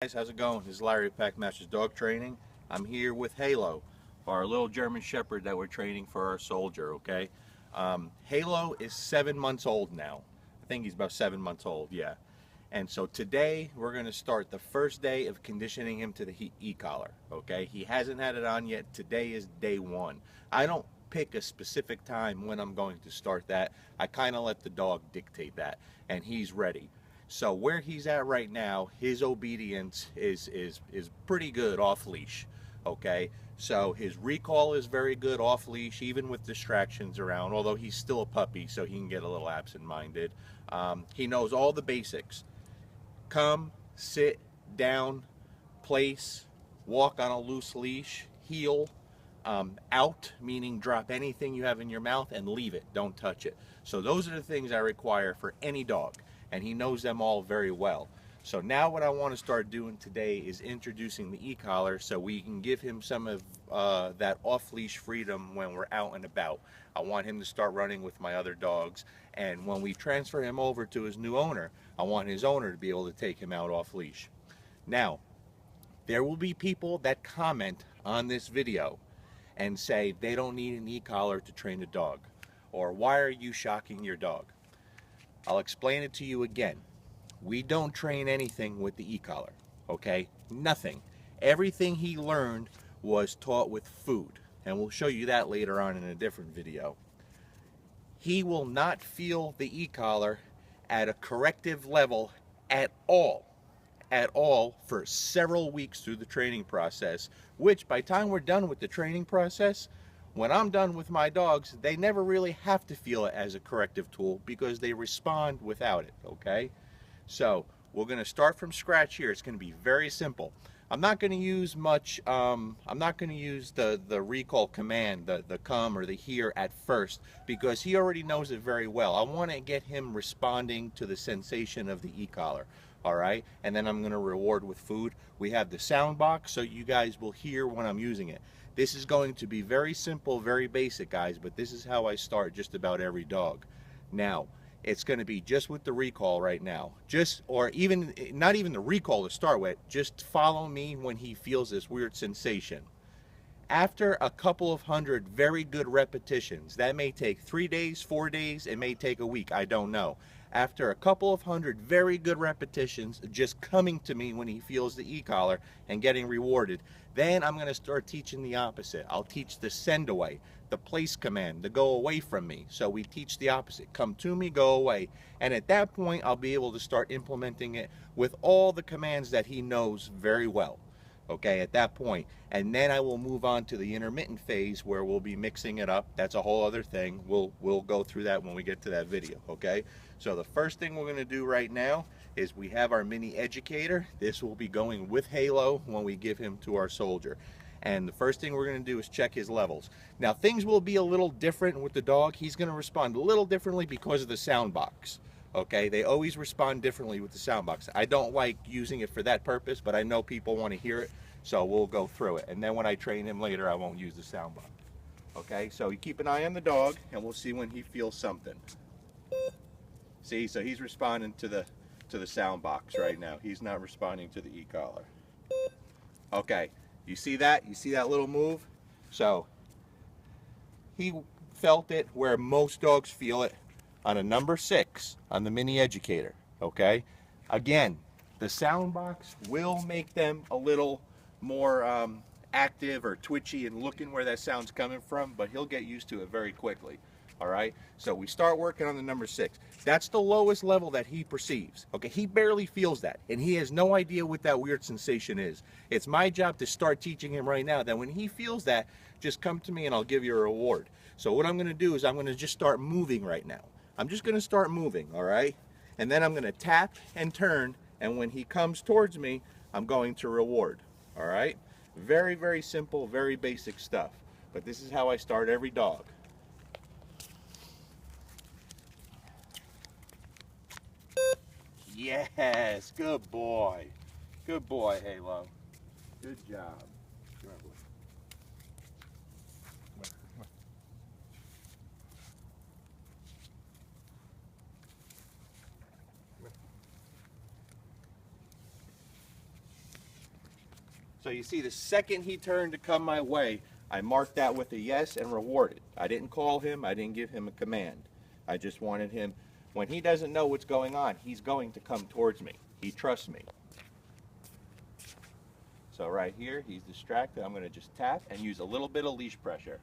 Guys, how's it going? This is Larry at Packmasters Dog Training. I'm here with Halo, our little German Shepherd that we're training for our soldier, okay? Halo is 7 months old now. I think he's about 7 months old, yeah. And so today we're going to start the first day of conditioning him to the e-collar, okay? He hasn't had it on yet. Today is day one. I don't pick a specific time when I'm going to start that. I kind of let the dog dictate that, and he's ready. So where he's at right now, his obedience is pretty good off leash. Okay, so his recall is very good off leash, even with distractions around. Although he's still a puppy, so he can get a little absent-minded. He knows all the basics: come, sit, down, place, walk on a loose leash, heel, out, meaning drop anything you have in your mouth and leave it, don't touch it. So those are the things I require for any dog, and he knows them all very well. So now what I want to start doing today is introducing the e-collar so we can give him some of that off-leash freedom when we're out and about. I want him to start running with my other dogs, and when we transfer him over to his new owner, I want his owner to be able to take him out off-leash. Now, there will be people that comment on this video and say they don't need an e-collar to train a dog, or why are you shocking your dog? I'll explain it to you again. We don't train anything with the e-collar, okay? Nothing. Everything he learned was taught with food, and we'll show you that later on in a different video. He will not feel the e-collar at a corrective level at all for several weeks through the training process, which by the time we're done with the training process, when I'm done with my dogs, they never really have to feel it as a corrective tool because they respond without it, okay? So we're going to start from scratch here. It's going to be very simple. I'm not going to use much, I'm not going to use the recall command, the come or the here at first, because he already knows it very well. I want to get him responding to the sensation of the e-collar. All right, and then I'm going to reward with food. We have the sound box, so you guys will hear when I'm using it. This is going to be very simple, very basic, guys, but this is how I start just about every dog. Now, it's going to be just with the recall right now. Or even, not even the recall to start with, just follow me when he feels this weird sensation. After a couple of hundred very good repetitions, that may take 3 days, 4 days, it may take a week, I don't know. After a couple of hundred very good repetitions, just coming to me when he feels the e-collar and getting rewarded, then I'm going to start teaching the opposite. I'll teach the send away, the place command, the go away from me. So we teach the opposite. Come to me, go away. And at that point, I'll be able to start implementing it with all the commands that he knows very well. Okay, at that point. And then I will move on to the intermittent phase where we'll be mixing it up. That's a whole other thing. We'll go through that when we get to that video, okay? So the first thing we're going to do right now is we have our mini educator. This will be going with Halo when we give him to our soldier. And the first thing we're going to do is check his levels. Now, things will be a little different with the dog. He's going to respond a little differently because of the sound box. Okay, they always respond differently with the sound box. I don't like using it for that purpose, but I know people want to hear it, so we'll go through it. And then when I train him later, I won't use the sound box. Okay, so you keep an eye on the dog, and we'll see when he feels something. See, so he's responding to the sound box right now. He's not responding to the e-collar. Okay, you see that? You see that little move? So he felt it where most dogs feel it on a number 6 on the mini educator. Okay, again, the sound box will make them a little more active or twitchy and looking where that sound's coming from, but he'll get used to it very quickly. All right, so we start working on the number 6. That's the lowest level that he perceives. Okay, he barely feels that, and he has no idea what that weird sensation is. It's my job to start teaching him right now that when he feels that, just come to me and I'll give you a reward. So what I'm going to do is I'm going to just start moving right now. I'm just going to start moving, all right? And then I'm going to tap and turn, and when he comes towards me, I'm going to reward, all right? Very, very simple, very basic stuff. But this is how I start every dog. Yes, good boy. Good boy, Halo. Good job. Come on, boy. Come on. So you see, the second he turned to come my way, I marked that with a yes and rewarded. I didn't call him, I didn't give him a command. I just wanted him, when he doesn't know what's going on, he's going to come towards me. He trusts me. So right here, he's distracted. I'm going to just tap and use a little bit of leash pressure.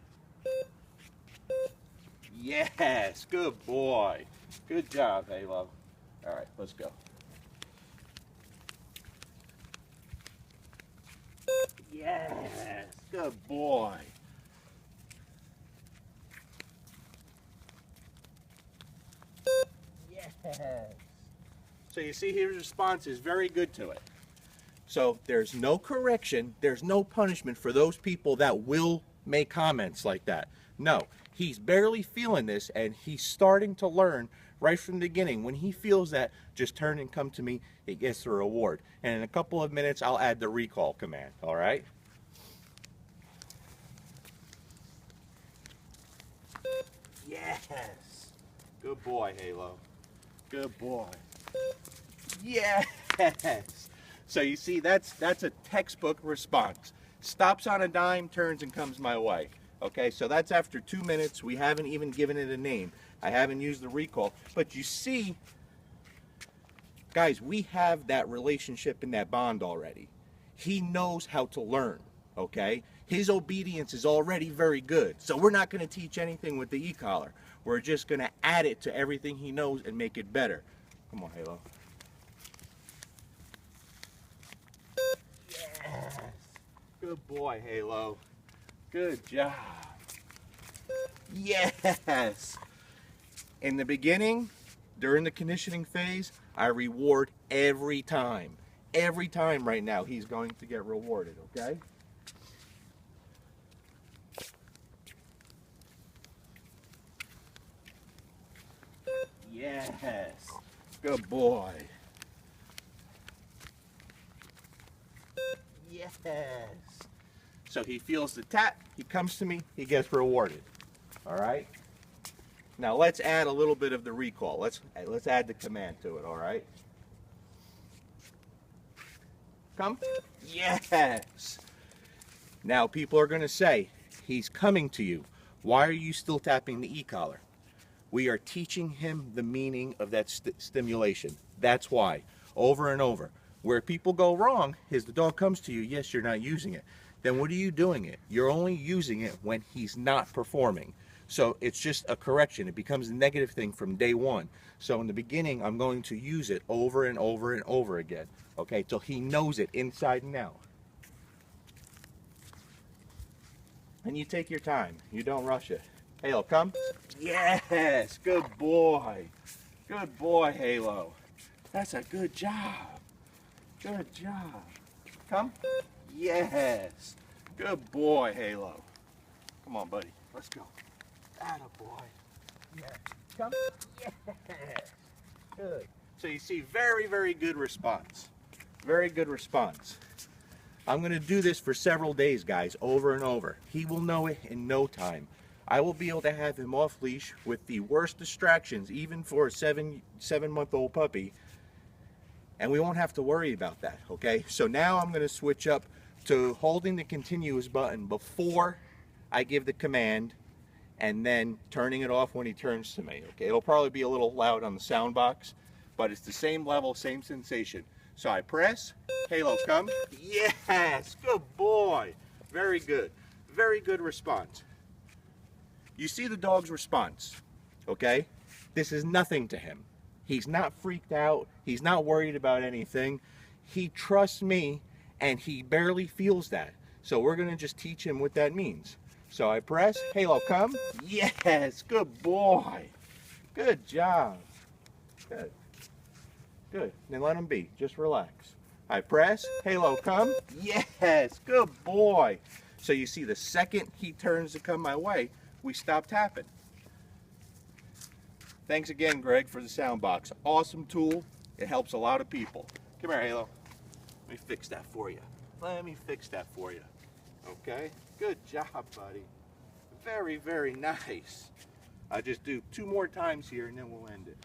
Yes, good boy. Good job, Halo. All right, let's go. Yes, good boy. Yes. So you see his response is very good to it. So there's no correction, there's no punishment for those people that will make comments like that. No, he's barely feeling this and he's starting to learn right from the beginning. When he feels that, just turn and come to me, he gets the reward. And in a couple of minutes, I'll add the recall command, all right? Yes. Good boy, Halo. Good boy. Yes. So you see, that's a textbook response. Stops on a dime, turns and comes my way. Okay, so that's after 2 minutes. We haven't even given it a name. I haven't used the recall. But you see, guys, we have that relationship and that bond already. He knows how to learn, okay? His obedience is already very good. So we're not going to teach anything with the e-collar. We're just going to add it to everything he knows and make it better. Come on, Halo. Yes. Good boy, Halo. Good job. Yes. In the beginning, during the conditioning phase, I reward every time. Every time right now, he's going to get rewarded, okay? Yes. Good boy. Yes. So he feels the tap, he comes to me, he gets rewarded. All right? Now let's add a little bit of the recall. Let's add the command to it, all right? Come. Yes. Now people are going to say, he's coming to you. Why are you still tapping the e-collar? We are teaching him the meaning of that stimulation. That's why. Over and over. Where people go wrong is the dog comes to you, yes, you're not using it. Then what are you doing it? You're only using it when he's not performing. So it's just a correction. It becomes a negative thing from day one. So in the beginning, I'm going to use it over and over and over again. Okay, till he knows it inside and out. And you take your time. You don't rush it. Halo, come. Yes, good boy. Good boy, Halo. That's a good job. Good job. Come. Yes. Good boy, Halo. Come on, buddy. Let's go. Atta boy. Yes. Come. Yes. Good. So you see, very, very good response. Very good response. I'm going to do this for several days, guys, over and over. He will know it in no time. I will be able to have him off leash with the worst distractions, even for a seven-month-old puppy, and we won't have to worry about that, okay? So now I'm going to switch up to holding the continuous button before I give the command, and then turning it off when he turns to me, okay? It'll probably be a little loud on the sound box, but it's the same level, same sensation. So I press, Halo, come. Yes, good boy. Very good. Very good response. You see the dog's response, okay? This is nothing to him. He's not freaked out. He's not worried about anything. He trusts me, and he barely feels that. So we're going to just teach him what that means. So I press, Halo, come. Yes, good boy. Good job. Good. Good. Then let him be. Just relax. I press, Halo, come. Yes, good boy. So you see, the second he turns to come my way, we stop tapping. Thanks again, Greg, for the sound box. Awesome tool. It helps a lot of people. Come here, Halo. Let me fix that for you. Let me fix that for you. Okay? Good job, buddy. Very, very nice. I'll just do 2 more times here and then we'll end it.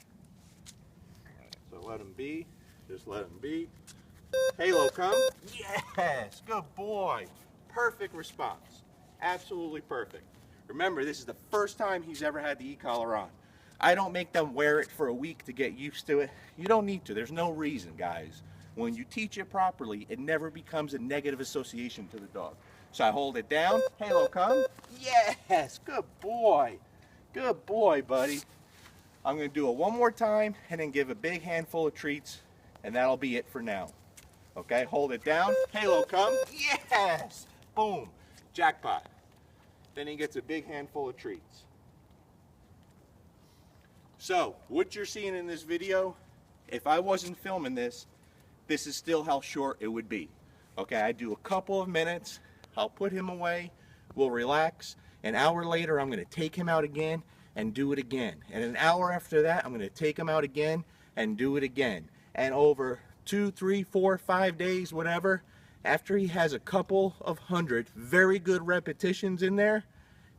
So let him be. Just let him be. Halo, come. Yes, good boy. Perfect response. Absolutely perfect. Remember, this is the first time he's ever had the e-collar on. I don't make them wear it for a week to get used to it. You don't need to. There's no reason, guys. When you teach it properly, it never becomes a negative association to the dog. So I hold it down. Halo, come. Yes, good boy. Good boy, buddy. I'm going to do it one more time and then give a big handful of treats, and that'll be it for now. Okay, hold it down. Halo, come. Yes! Boom. Jackpot. Then he gets a big handful of treats. So, what you're seeing in this video, if I wasn't filming this, this is still how short it would be. Okay, I do a couple of minutes, I'll put him away, we'll relax. An hour later, I'm going to take him out again and do it again. And an hour after that, I'm going to take him out again and do it again. And over 2, 3, 4, 5 days, whatever, after he has a couple of hundred very good repetitions in there,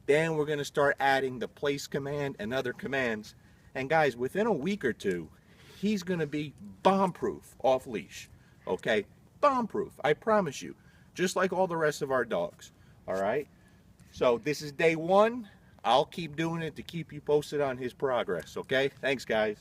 then we're going to start adding the place command and other commands. And guys, within a week or two, he's going to be bomb-proof off leash. Okay? Bomb-proof, I promise you. Just like all the rest of our dogs. Alright? So this is day 1. I'll keep doing it to keep you posted on his progress. Okay? Thanks, guys.